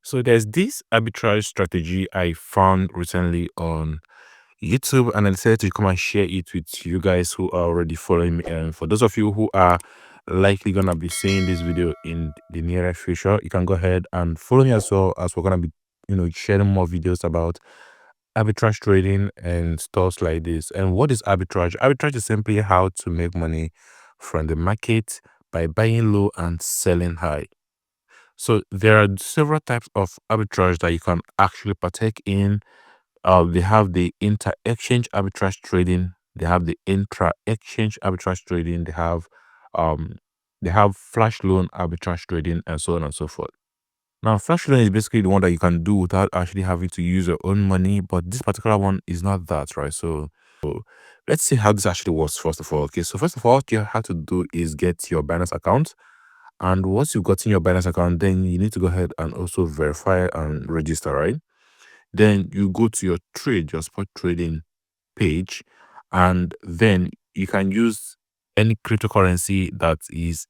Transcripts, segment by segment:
So there's this arbitrage strategy I found recently on YouTube, and I decided to come and share it with you guys who are already following me. And for those of you who are likely gonna be seeing this video in the near future, you can go ahead and follow me as well, as we're gonna be, sharing more videos about arbitrage trading and stuff like this. And what is arbitrage? Arbitrage is simply how to make money from the market by buying low and selling high. So there are several types of arbitrage that you can actually partake in. They have the inter-exchange arbitrage trading. They have the intra-exchange arbitrage trading. Um, they have flash loan arbitrage trading, and so on and so forth. Now, flash loan is basically the one that you can do without actually having to use your own money, but this particular one is not that, right? So let's see how this actually works first of all. Okay, so first of all, what you have to do is get your Binance account. And once you've gotten your Binance account, then you need to go ahead and also verify and register, right? Then you go to your spot trading page, and then you can use any cryptocurrency that is,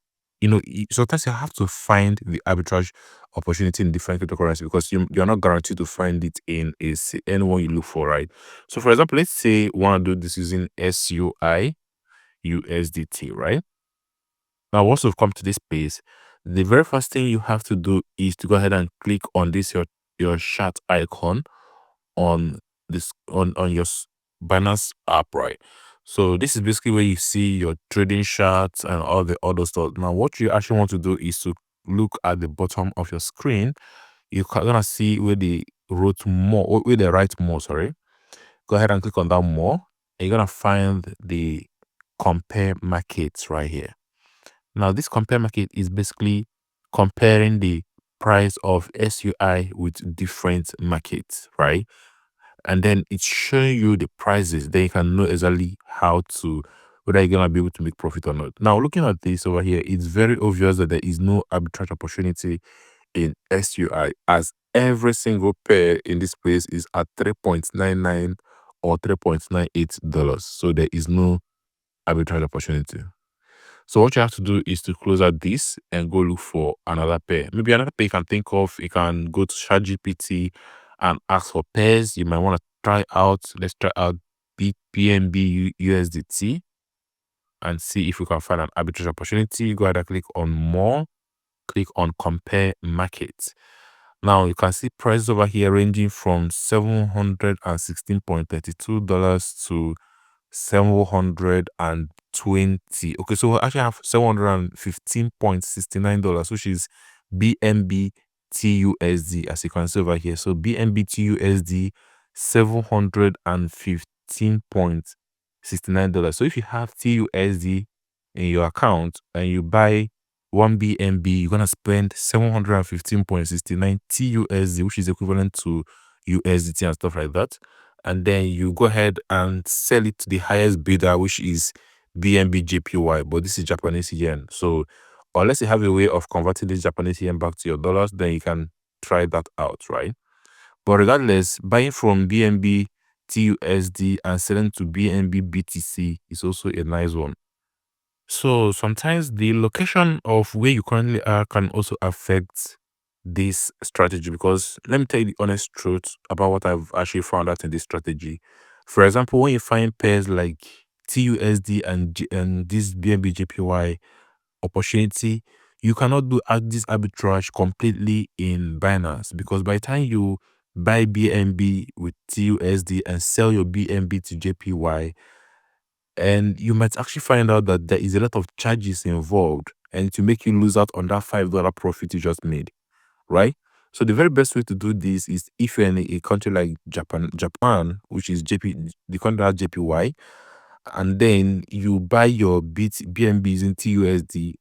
sometimes you have to find the arbitrage opportunity in different cryptocurrency because you're not guaranteed to find it in anyone you look for, right? So for example, let's say you want to do this using SUI USDT, right? Now, once you've come to this page, the very first thing you have to do is to go ahead and click on this your chat icon on this on your Binance app, right? So this is basically where you see your trading charts and all the other stuff. Now, what you actually want to do is to look at the bottom of your screen. You're gonna see where they wrote more, or where they write more. Sorry. Go ahead and click on that more, and you're gonna find the compare markets right here. Now, this compare market is basically comparing the price of SUI with different markets, right? And then it's showing you the prices. Then you can know exactly whether you're gonna be able to make profit or not. Now, looking at this over here, it's very obvious that there is no arbitrage opportunity in SUI, as every single pair in this place is at 3.99 or $3.98. So there is no arbitrage opportunity. So what you have to do is to close out this and go look for another pair. Maybe another pair you can think of. You can go to ChatGPT and ask for pairs you might want to try out. Let's try out BNB USDT and see if we can find an arbitrage opportunity. Go ahead and click on more. Click on compare markets. Now you can see prices over here ranging from $716.32 to 720. Okay, so we actually have $715.69, which is BNB TUSD, as you can see over here. So BNB TUSD, $715.69. So if you have TUSD in your account and you buy 1 BNB, you're gonna spend 715.69 TUSD, which is equivalent to USDT and stuff like that. And then you go ahead and sell it to the highest bidder, which is BNB JPY, but this is Japanese yen. So unless you have a way of converting this Japanese yen back to your dollars, then you can try that out, right? But regardless, buying from BNB TUSD and selling to BNB BTC is also a nice one. So sometimes the location of where you currently are can also affect this strategy, because let me tell you the honest truth about what I've actually found out in this strategy. For example, when you find pairs like TUSD and this BNB JPY opportunity, you cannot do this arbitrage completely in Binance, because by the time you buy BNB with TUSD and sell your BNB to JPY, and you might actually find out that there is a lot of charges involved, and to make you lose out on that $5 profit you just made, right? So the very best way to do this is if you're in a country like Japan, which is the country has JPY, and then you buy your BNBs in TUSD,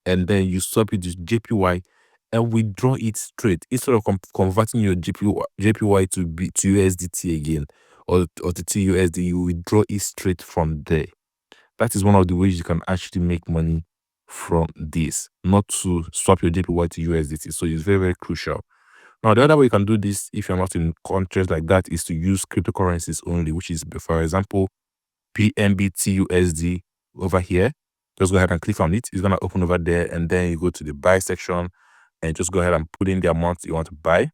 and then you swap it to JPY and withdraw it straight instead of converting your JPY to USDT again, or to TUSD. You withdraw it straight from there. That is one of the ways you can actually make money from this, not to swap your JPY to USDT. So it's very, very crucial. Now, the other way you can do this, if you're not in countries like that, is to use cryptocurrencies only, which is, for example, BNB TUSD over here. Just go ahead and click on it. It's going to open over there, and then you go to the buy section and just go ahead and put in the amount you want to buy,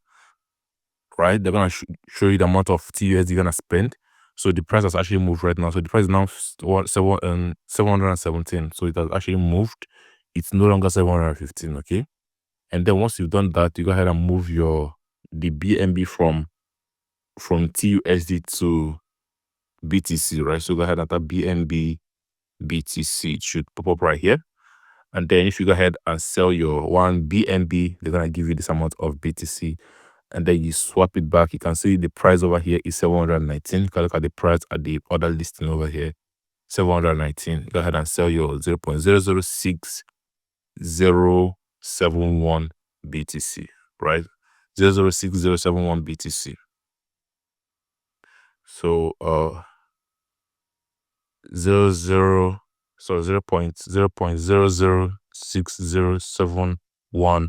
right? They're gonna show you the amount of TUSD you're gonna spend. So the price has actually moved right now. So the price is now 717. So it has actually moved. It's no longer 715. Okay. And then once you've done that, you go ahead and move the BNB from TUSD to BTC, right? So go ahead and type BNB BTC. It should pop up right here. And then if you go ahead and sell your one BNB, they're gonna give you this amount of BTC. And then you swap it back. You can see the price over here is 719. You can look at the price at the other listing over here, 719. Go ahead and sell your 0.006071 BTC, right? 0.006071 BTC. So 0.006071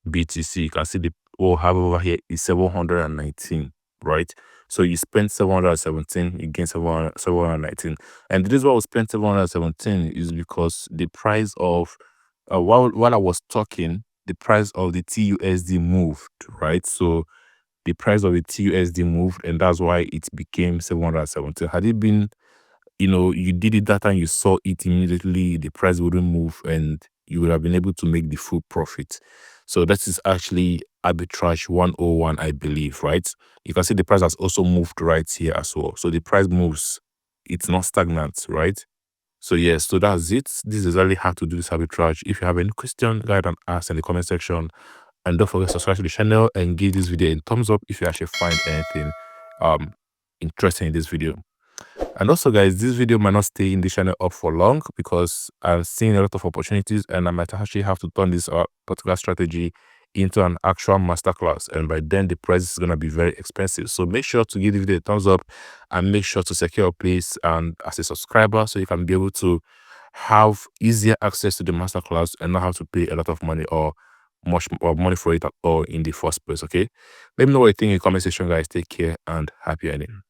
BTC. You can see the have over here is 719, right? So you spent 717, you gain 719. And the reason why we spent 717 is because the price of while I was talking, the price of the TUSD moved, right? So the price of the TUSD moved, and that's why it became 717. Had it been, you did it that time, you saw it immediately, the price wouldn't move and you would have been able to make the full profit. So that is actually arbitrage 101, I believe, right? You can see the price has also moved right here as well. So the price moves, it's not stagnant, right? So yes, so that's it. This is exactly how to do this arbitrage. If you have any question, go ahead and ask in the comment section. And don't forget to subscribe to the channel and give this video a thumbs up if you actually find anything interesting in this video. And also, guys, this video might not stay in the channel up for long because I'm seeing a lot of opportunities and I might actually have to turn this particular strategy into an actual masterclass, and by then the price is going to be very expensive. So make sure to give the video a thumbs up and make sure to secure a place and as a subscriber so you can be able to have easier access to the masterclass and not have to pay a lot of money or much more money for it at all in the first place. Okay, let me know what you think in the comment section, guys. Take care and happy earning.